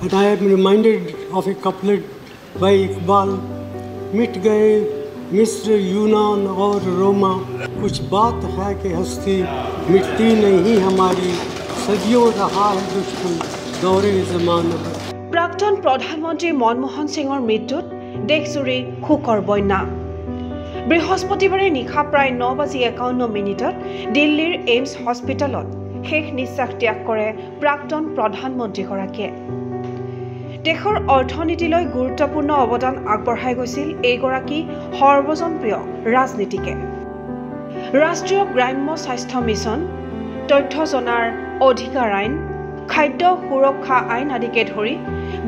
But I am reminded of a couplet by Iqbal, मिट गए मिस्र यूनान और रोमा, कुछ बात है कि हस्ती मिटती नहीं हमारी, सदियों रहा है दुश्मन दौरे ज़माना। प्राक्तन प्रधानमंत्री मनमोहन सिंहर मृत्युत देशजुरी शोकर बन्या। बृहस्पतिवारे निशा प्राय 9:51 दिल्लीर एम्स हस्पिटाলত शेष निश्वास त्याग करे प्राक्तन प्रधानमंत्रीगराकीয়ে। देशर अर्थनीतिলৈ गुरुत्वपूर्ण अवदान আগবঢ়াই গৈছিল এইগৰাকী সৰ্বজনপ্ৰিয় ৰাজনীতিকে। ৰাষ্ট্ৰীয় গ্ৰাম্য স্বাস্থ্য মিছন, তথ্য জনাৰ অধিকাৰ আইন, খাদ্য সুৰক্ষা আইন আদিকে ধৰি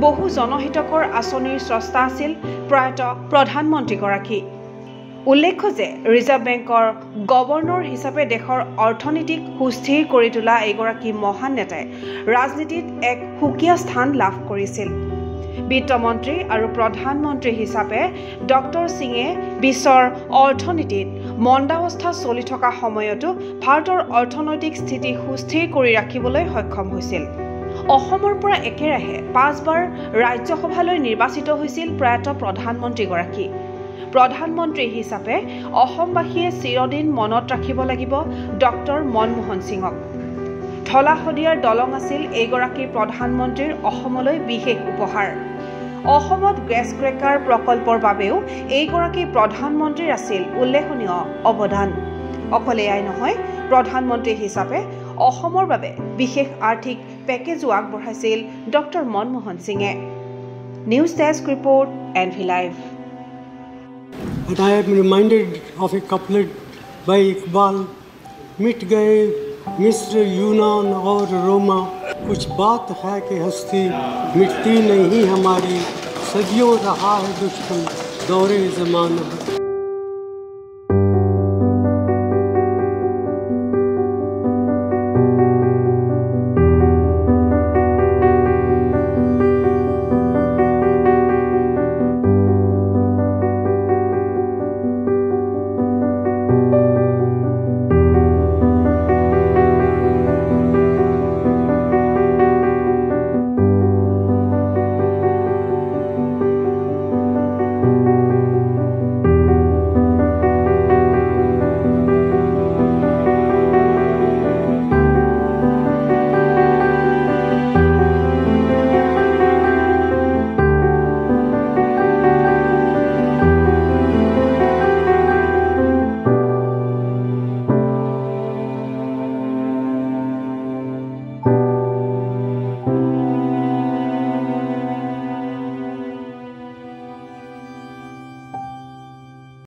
বহু জনহিতকৰ আঁচনিৰ স্ৰষ্টা আছিল প্ৰয়াত প্ৰধানমন্ত্ৰীগৰাকী। উল্লেখ্য যে ৰিজাৰ্ভ বেংকৰ গভৰ্ণৰ হিচাপে দেশৰ অৰ্থনীতিক সুস্থিৰ কৰি তোলা এইগৰাকী মহান নেতাই ৰাজনীতিত এক সুকীয়া স্থান লাভ কৰিছিল। বিত্তমন্ত্ৰী আৰু প্ৰধানমন্ত্ৰী হিচাপে ডক্টৰ সিঙে বিশ্বৰ অৰ্থনীতিত মন্দাৱস্থা চলি থকা সময়তো ভাৰতৰ অৰ্থনৈতিক স্থিতি সুস্থিৰ কৰি ৰাখিবলৈ সক্ষম হৈছিল। অসমৰ পৰা একেৰাহে 5 বাৰ ৰাজ্যসভালৈ নিৰ্বাচিত হৈছিল প্ৰয়াত প্ৰধানমন্ত্ৰীগৰাকী। প্ৰধানমন্ত্ৰী হিচাপে অসমবাসীয়ে চিৰদিন মনত ৰাখিব লাগিব ডক্টৰ মনমোহন সিঙক। ঢলা শদিয়াৰ দলং আছিল এইগৰাকী প্ৰধানমন্ত্ৰীৰ অসমলৈ বিশেষ উপহাৰ। অসমত গ্ৰেছ ক্ৰেকাৰ প্ৰকল্পৰ বাবেও এইগৰাকী প্ৰধানমন্ত্ৰীৰ আছিল উল্লেখনীয় অৱদান। অকল এয়াই নহয়, প্ৰধানমন্ত্ৰী হিচাপে অসমৰ বাবে বিশেষ আৰ্থিক পেকেজো আগবঢ়াইছিল ডক্টৰ মনমোহন সিঙে। News desk report NV Live। But I am reminded of a couplet by Iqbal, मिट गए मिस्र यूनान और रोमा, कुछ बात है कि हस्ती मिटती नहीं हमारी, सदियों रहा है दुश्मन दौरे ज़माना।